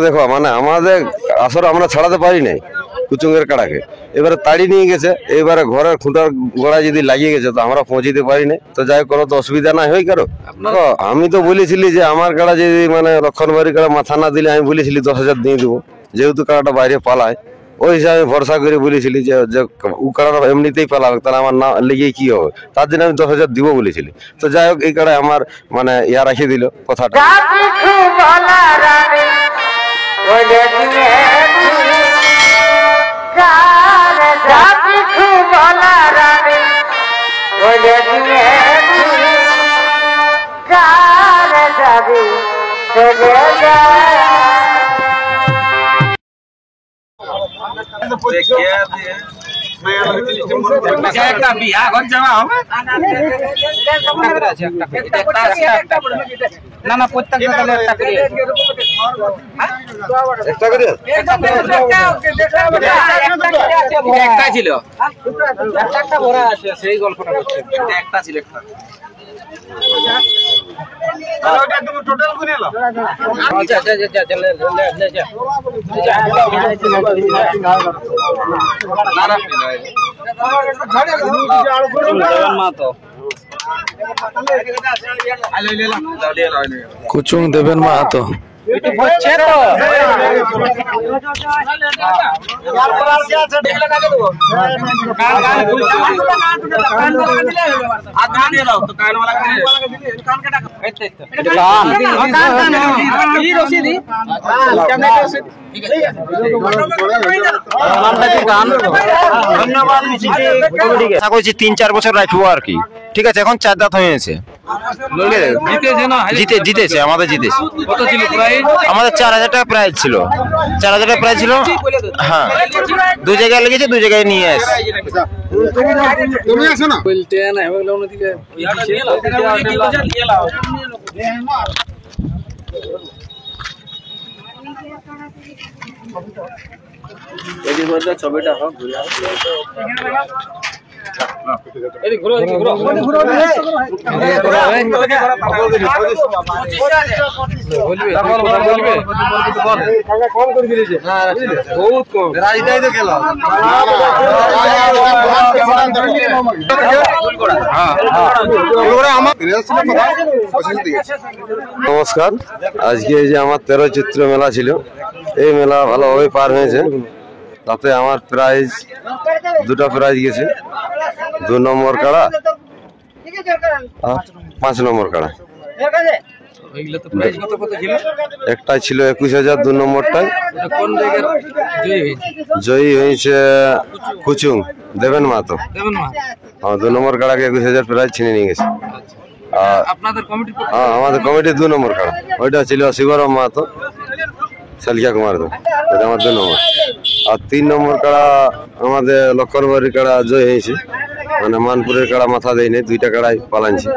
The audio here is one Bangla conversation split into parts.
দেখো মানে আমাদের আসলে আমরা ছাড়াতে পারি নাই কুচুঙ্গের কাড়াকে, এবারে তাড়ি নিয়ে গেছে, এবারে ঘরের খুঁটার গোড়ায় যদি লাগিয়ে গেছে তো আমরা পৌঁছিতে পারি নাই। তো যাই কোনো তো অসুবিধা নাই হয় কারো। আমি তো বলেছিলি যে আমার কাড়া যদি মানে লক্ষণবাড়ি কাড়া মাথা না দিলে আমি বলেছিলি 10,000 দিয়ে দেবো, যেহেতু কাড়াটা বাইরে পালায় ওই হিসাবে ভরসা করে বলেছিলি যে ও কাড়াটা এমনিতেই পালাবে, তাহলে আমার না লেগে কি হবে, তার জন্য আমি 10,000 দিব বলেছিলি। তো যাই হোক এই কাড়ায় আমার মানে ইয়া রাখিয়ে দিল কথাটা। একটা বিয়া ঘর যাওয়া হবে না না প্রত্যেকটা দলে একটা করে একটা ছিল একটা ভরা আছে সেই গল্পটা করছে একটা ছিল একটা টোটাল করে এলো আচ্ছা আচ্ছা আচ্ছা চলে লে যা কুচুং দেবেন মাহাতো আশা করছি 3-4 বছর রাখবো আর কি। ঠিক আছে, এখন 4 দাঁত হয়েছে, জিতেছে আমাদের জিতেছে। আমাদের 4,000 টাকা প্রাইজ ছিল, 4,000 টাকা প্রাইজ ছিল। হ্যাঁ, 2 জায়গায় লেগেছে, 2 জায়গায় নিয়ে আসে। ছবিটা হোক নমস্কার, আজকে এই যে আমার 13 চিত্র মেলা ছিল, এই মেলা ভালোভাবে পার হয়েছে। তাতে আমার প্রাইজ 2টা প্রাইজ গেছে, 2 নম্বর কাড়া আর 5 নম্বর কাড়া। একটা ছিল 21,000, 2 নম্বরটায় জয়ী হয়েছে কুচুং দেবেন মাহাতো। হ্যাঁ, 2 নম্বর কাড়াকে 21,000 প্রাইজ ছিনে নিয়ে গেছে। হ্যাঁ, আমাদের কমিটির 2 নম্বর কাড়া ওইটা ছিল শিবরাম মাহাতো, শালিকা কুমার, এটা আমার 2 নম্বর। আর 3 নম্বর কাড়া আমাদের লক্ষণবাড়ি কাড়া জয় হয়েছে, মানে মানপুরের কাড়া মাথা দেয় নাই, 2টা কাড়াই পালানছে।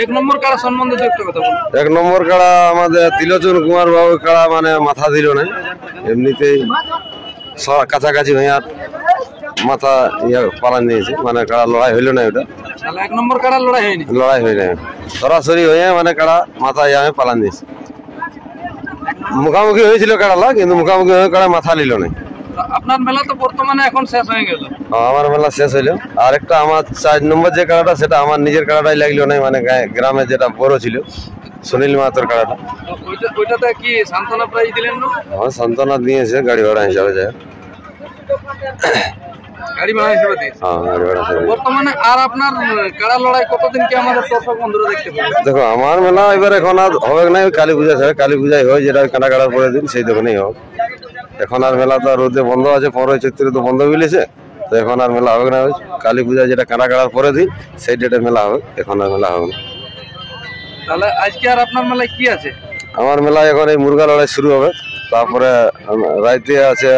1 নম্বর কাড়া সম্বন্ধে একটু কথা বলুন। 1 নম্বর কাড়া আমাদের তিলোচন কুমার বাবু কাড়া মানে মাথা দিল না, এমনিতেই কাছাকাছি হয়ে আর মাথা পালান দিয়েছে, মানে কাড়া লড়াই হইল না। ওটা 1 নম্বর কাড়া লড়াই হয়নি, লড়াই হয় না, সরাসরি হয়ে মানে কাড়া মাথা ইয়ে পালান দিয়েছে। মুখামুখি হয়েছিল কাড়ালা, কিন্তু মুখামুখি হয়ে কাড়া মাথা নিল না। আপনার মেলা তো বর্তমানে এখন শেষ হয়ে গেল। আমার মেলা শেষ হইলো। আর একটা আমার 4 নম্বর যে কাড়াটা, সেটা আমার নিজের কাড়াটাই লাগলো না, মানে গ্রামে যেটা বড় ছিল সুনীল মাহাতোর কাড়াটা। ওইটাতে কি সান্ত্বনা প্রাইজ দিলেন না? হ্যাঁ, সান্ত্বনা দিয়েছে, গাড়ি ভাড়া হিসাবে যায়। গাড়ি ভাড়া হিসেবে দিয়েছে। হ্যাঁ, গাড়ি ভাড়া হিসাবে। বর্তমানে আর আপনার কাড়া লড়াই কতদিন কি আমাদের দর্শক বন্ধুরা দেখতে পাবে? দেখো আমার মেলা এবার এখন আর হবে না, কালী পূজা ছাড়া, কালী পূজায় হয় যেটা কাটা কাটার পরের দিন, সেই দোকানেই হোক। এখন আর মেলা তো রোদে বন্ধ আছে, 15 চৈত্রে তো বন্ধ মিলেছে, তো এখন আর মেলা হবে না। কালী পূজা যেটা কাটা কাটার পরের দিন, সেই ডেটে মেলা হবে, এখন আর মেলা হবে না। তাহলে আজকে আর আপনার মেলায় কি আছে? আমার মেলায় এখন এই মুরগা লড়াই শুরু হবে, তারপরে রাইতে আছে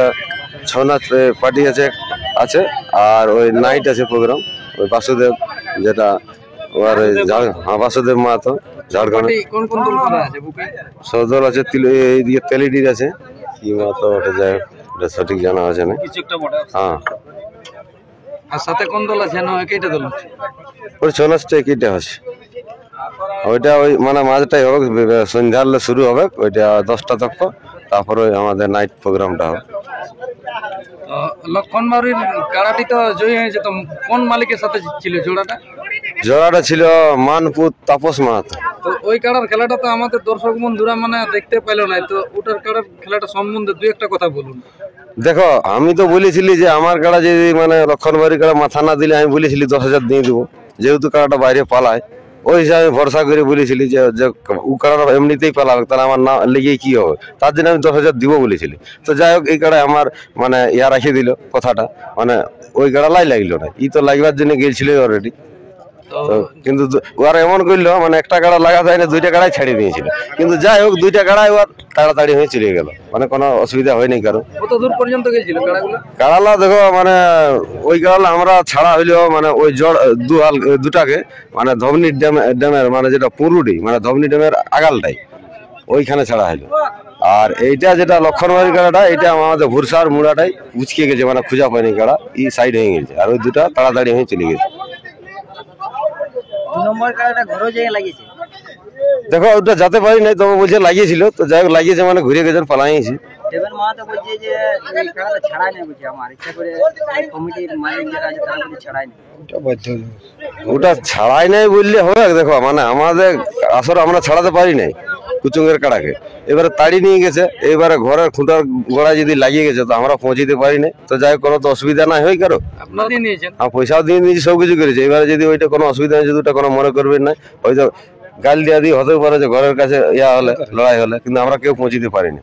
6 নাচ পার্টি আছে, আর ওই নাইট আছে প্রোগ্রাম, ওই বাসুদেব যেটা ওর বাসুদেব মাহাতো ঝাড়খণ্ড। কোন কোন দল করা আছে? সব দল আছে, এইদিকে তেলিডির আছে, কি মাহাতো ওটা যায়, ওটা সঠিক জানা আছে না। হ্যাঁ, আর সাথে কোন দল আছে? না একইটা দল আছে, ওই 6 নাচটা একইটা আছে। ওইটা ওই মানে মাঝটাই হবে, সন্ধ্যার শুরু হবে, ওইটা 10টা তক, তারপরে আমাদের নাইট প্রোগ্রামটা হবে। লক্ষণ বাউরির কাড়াটি তো জয়ী হয়েছে, তো কোন মালিকের সাথে ছিল জোড়াটা? জোড়াটা ছিল মানপুর তাপস মাহাতো। তো ওই কাড়ার খেলাটা তো আমাদের দর্শক বন্ধুরা মানে দেখতে পেলো না, তো ওটার কাড়ার খেলাটা সম্বন্ধে দুই একটা কথা বলুন। দেখো, আমি তো বলেছিলি যে আমার কাড়া যদি মানে লক্ষণবাড়ির কাড়া মাথা না দিলে আমি বলেছিলি 10,000 দিয়ে দেবো, যেহেতু কাড়াটা বাইরে পালায় ওই হিসাবে ভরসা করে বলেছিলি যে ও কাড়াটা এমনিতেই পালাবে, তাহলে আমার না লেগে কি হবে, তার জন্য আমি 10,000 দিব বলেছিলি। তো যাই হোক, এই কাড়ায় আমার মানে ইয়া রাখিয়ে দিল কথাটা, মানে ওই কাড়া লাই লাগলো না, ই তো লাগবার জন্য গেছিল অলরেডি। তো কিন্তু ওরা এমন করলো মানে একটা কাড়া লাগা যায় না, দুইটা কাড়াই ছাড়িয়ে দিয়েছিল। কিন্তু যাই হোক, দুইটা কাড়াই ওর তাড়াতাড়ি হয়ে চলে গেল, মানে কোনো অসুবিধা হয়নি কারো। কত দূর পর্যন্ত গেছিল কাড়াগুলো? কাড়ালা দেখো মানে ওই কাড়ালা আমরা ছাড়া হইলেও মানে ওই জড় দুটাকে মানে ধবনি ড্যামের মানে যেটা পুরুডি মানে ধবনি ড্যামের আগালটাই ওইখানে ছাড়া হইলো। আর এইটা যেটা লক্ষণবাড়ি কাড়াটা, এটা আমাদের ভুরসার মুড়াটাই উচকে গেছে, মানে খুঁজা পায়নি কাড়া, এই সাইড হয়ে গেছে। আর ওই দুটা তাড়াতাড়ি হয়ে চলে গেছে। দেখো, ওটা যেতে পারি নাই, তবে বলছে লাগিয়েছিল, তো যাই হোক লাগিয়েছে মানে ঘুরে গেছেন পালাইছি। ওটা ছাড়াই নাই বললে হবে? দেখো মানে আমাদের আসলে আমরা ছাড়াতে পারি নাই কুচুঙ্গের কাড়াকে, এবারে তাড়ি নিয়ে গেছে, এবারে ঘরের খুঁটার গোড়ায় যদি লাগিয়ে গেছে তো আমরা পৌঁছিতে পারি নাই। তো যাই হোক, কোনো তো অসুবিধা নাই হয় কারো, আপনারা দিয়ে নিয়েছেন? পয়সাও দিয়ে নিয়েছি, সবকিছু করেছে। এবারে যদি ওইটা কোনো অসুবিধা নেই, যদি ওটা কোনো মনে করবেন না, হয়তো গাল দিয়া দিয়ে হতেও পারে যে ঘরের কাছে ইয়া হলে লড়াই হলে, কিন্তু আমরা কেউ পৌঁছিতে পারিনি।